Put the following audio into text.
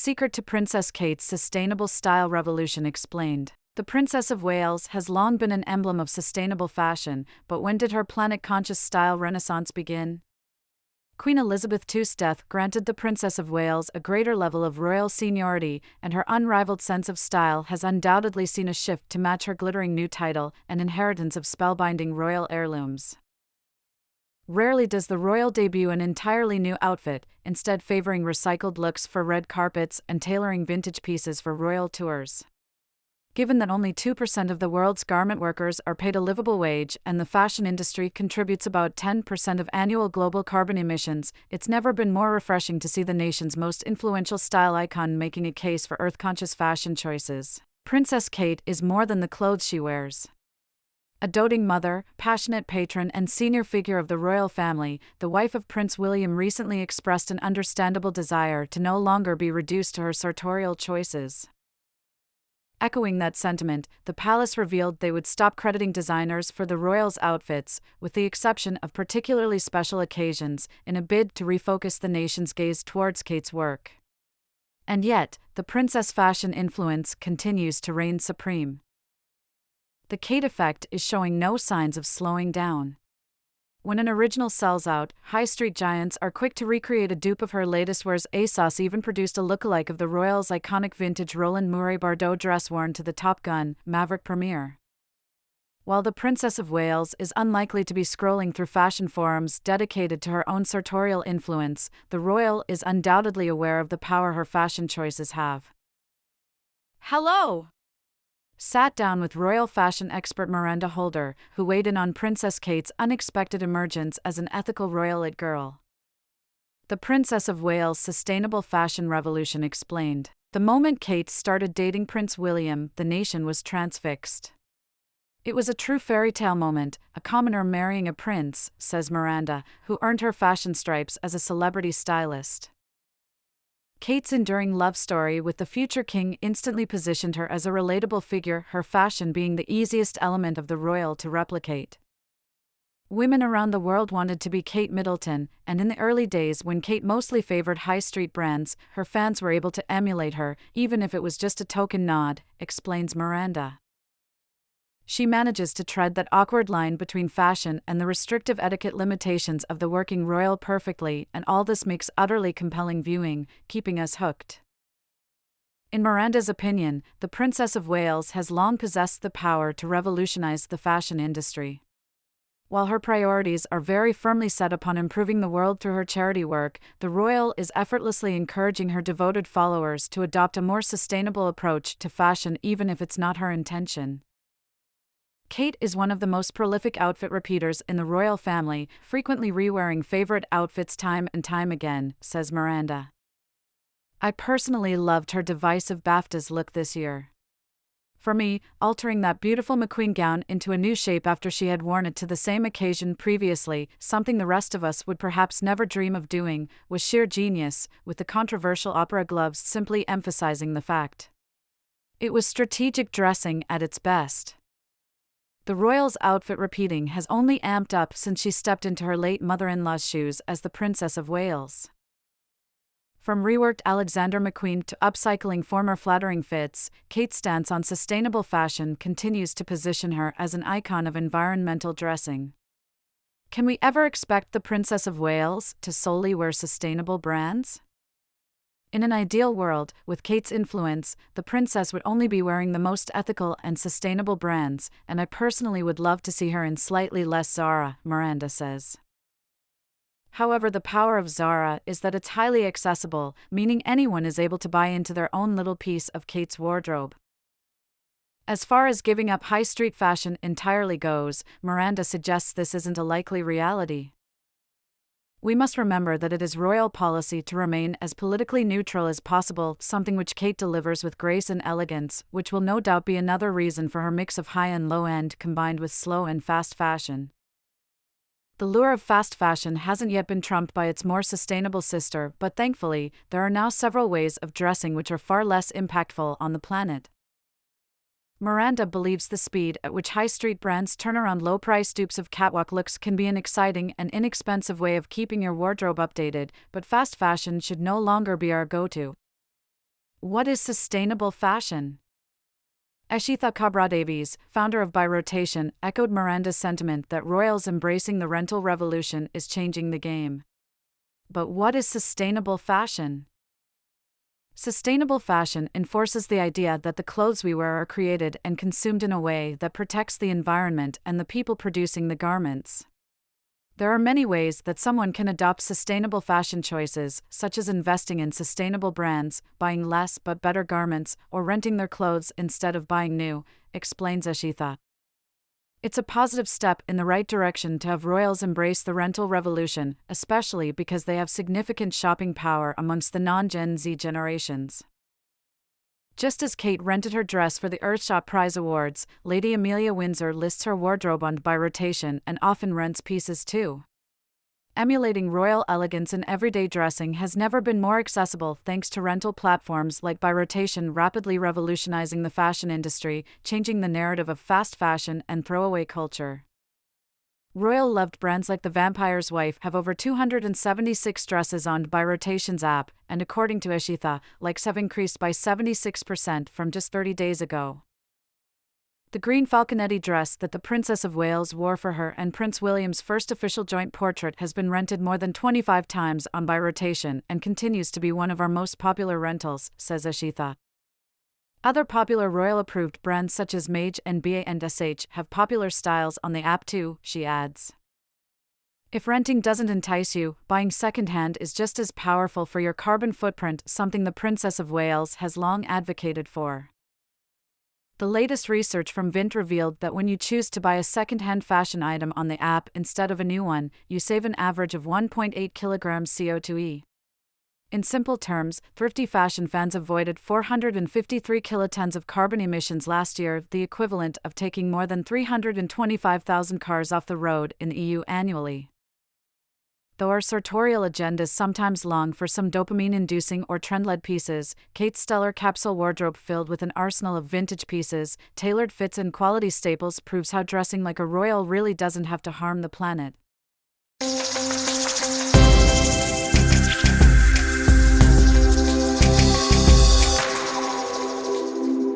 secret to Princess Kate's sustainable style revolution explained. The Princess of Wales has long been an emblem of sustainable fashion, but when did her planet-conscious style renaissance begin? Queen Elizabeth II's death granted the Princess of Wales a greater level of royal seniority, and her unrivaled sense of style has undoubtedly seen a shift to match her glittering new title and inheritance of spellbinding royal heirlooms. Rarely does the royal debut an entirely new outfit, instead favoring recycled looks for red carpets and tailoring vintage pieces for royal tours. Given that only 2% of the world's garment workers are paid a livable wage and the fashion industry contributes about 10% of annual global carbon emissions, it's never been more refreshing to see the nation's most influential style icon making a case for earth-conscious fashion choices. Princess Kate is more than the clothes she wears. A doting mother, passionate patron, and senior figure of the royal family, the wife of Prince William recently expressed an understandable desire to no longer be reduced to her sartorial choices. Echoing that sentiment, the palace revealed they would stop crediting designers for the royals' outfits, with the exception of particularly special occasions, in a bid to refocus the nation's gaze towards Kate's work. And yet, the princess fashion influence continues to reign supreme. The Kate effect is showing no signs of slowing down. When an original sells out, high street giants are quick to recreate a dupe of her latest wares. ASOS even produced a lookalike of the royals' iconic vintage Roland Mouret Bardot dress worn to the Top Gun Maverick premiere. While the Princess of Wales is unlikely to be scrolling through fashion forums dedicated to her own sartorial influence, the royal is undoubtedly aware of the power her fashion choices have. Hello! Sat down with royal fashion expert Miranda Holder, who weighed in on Princess Kate's unexpected emergence as an ethical royal it girl. The Princess of Wales' sustainable fashion revolution explained. The moment Kate started dating Prince William, the nation was transfixed. It was a true fairy tale moment, a commoner marrying a prince, says Miranda, who earned her fashion stripes as a celebrity stylist. Kate's enduring love story with the future king instantly positioned her as a relatable figure, her fashion being the easiest element of the royal to replicate. Women around the world wanted to be Kate Middleton, and in the early days when Kate mostly favored high street brands, her fans were able to emulate her, even if it was just a token nod, explains Miranda. She manages to tread that awkward line between fashion and the restrictive etiquette limitations of the working royal perfectly, and all this makes utterly compelling viewing, keeping us hooked. In Miranda's opinion, the Princess of Wales has long possessed the power to revolutionize the fashion industry. While her priorities are very firmly set upon improving the world through her charity work, the royal is effortlessly encouraging her devoted followers to adopt a more sustainable approach to fashion even if it's not her intention. Kate is one of the most prolific outfit repeaters in the royal family, frequently re-wearing favorite outfits time and time again, says Miranda. I personally loved her divisive BAFTAs look this year. For me, altering that beautiful McQueen gown into a new shape after she had worn it to the same occasion previously, something the rest of us would perhaps never dream of doing, was sheer genius, with the controversial opera gloves simply emphasizing the fact. It was strategic dressing at its best. The royal's outfit repeating has only amped up since she stepped into her late mother-in-law's shoes as the Princess of Wales. From reworked Alexander McQueen to upcycling former flattering fits, Kate's stance on sustainable fashion continues to position her as an icon of environmental dressing. Can we ever expect the Princess of Wales to solely wear sustainable brands? In an ideal world, with Kate's influence, the princess would only be wearing the most ethical and sustainable brands, and I personally would love to see her in slightly less Zara, Miranda says. However, the power of Zara is that it's highly accessible, meaning anyone is able to buy into their own little piece of Kate's wardrobe. As far as giving up high street fashion entirely goes, Miranda suggests this isn't a likely reality. We must remember that it is royal policy to remain as politically neutral as possible, something which Kate delivers with grace and elegance, which will no doubt be another reason for her mix of high and low end combined with slow and fast fashion. The lure of fast fashion hasn't yet been trumped by its more sustainable sister, but thankfully, there are now several ways of dressing which are far less impactful on the planet. Miranda believes the speed at which high street brands turn around low-price dupes of catwalk looks can be an exciting and inexpensive way of keeping your wardrobe updated, but fast fashion should no longer be our go-to. What is sustainable fashion? Ashitha Kabra-Davies, founder of By Rotation, echoed Miranda's sentiment that royals embracing the rental revolution is changing the game. But what is sustainable fashion? Sustainable fashion enforces the idea that the clothes we wear are created and consumed in a way that protects the environment and the people producing the garments. There are many ways that someone can adopt sustainable fashion choices, such as investing in sustainable brands, buying less but better garments, or renting their clothes instead of buying new, explains Ashitha. It's a positive step in the right direction to have royals embrace the rental revolution, especially because they have significant shopping power amongst the non-Gen Z generations. Just as Kate rented her dress for the Earthshot Prize Awards, Lady Amelia Windsor lists her wardrobe on By Rotation and often rents pieces too. Emulating royal elegance in everyday dressing has never been more accessible thanks to rental platforms like By Rotation rapidly revolutionizing the fashion industry, changing the narrative of fast fashion and throwaway culture. Royal-loved brands like The Vampire's Wife have over 276 dresses on By Rotation's app, and according to Ashitha, likes have increased by 76% from just 30 days ago. The green falconetti dress that the Princess of Wales wore for her and Prince William's first official joint portrait has been rented more than 25 times on By Rotation and continues to be one of our most popular rentals, says Ashitha. Other popular royal-approved brands such as Mage and B&SH have popular styles on the app too, she adds. If renting doesn't entice you, buying secondhand is just as powerful for your carbon footprint, something the Princess of Wales has long advocated for. The latest research from Vint revealed that when you choose to buy a secondhand fashion item on the app instead of a new one, you save an average of 1.8 kilograms CO2e. In simple terms, thrifty fashion fans avoided 453 kilotons of carbon emissions last year, the equivalent of taking more than 325,000 cars off the road in the EU annually. Though our sartorial agendas sometimes long for some dopamine-inducing or trend-led pieces, Kate's stellar capsule wardrobe filled with an arsenal of vintage pieces, tailored fits and quality staples proves how dressing like a royal really doesn't have to harm the planet.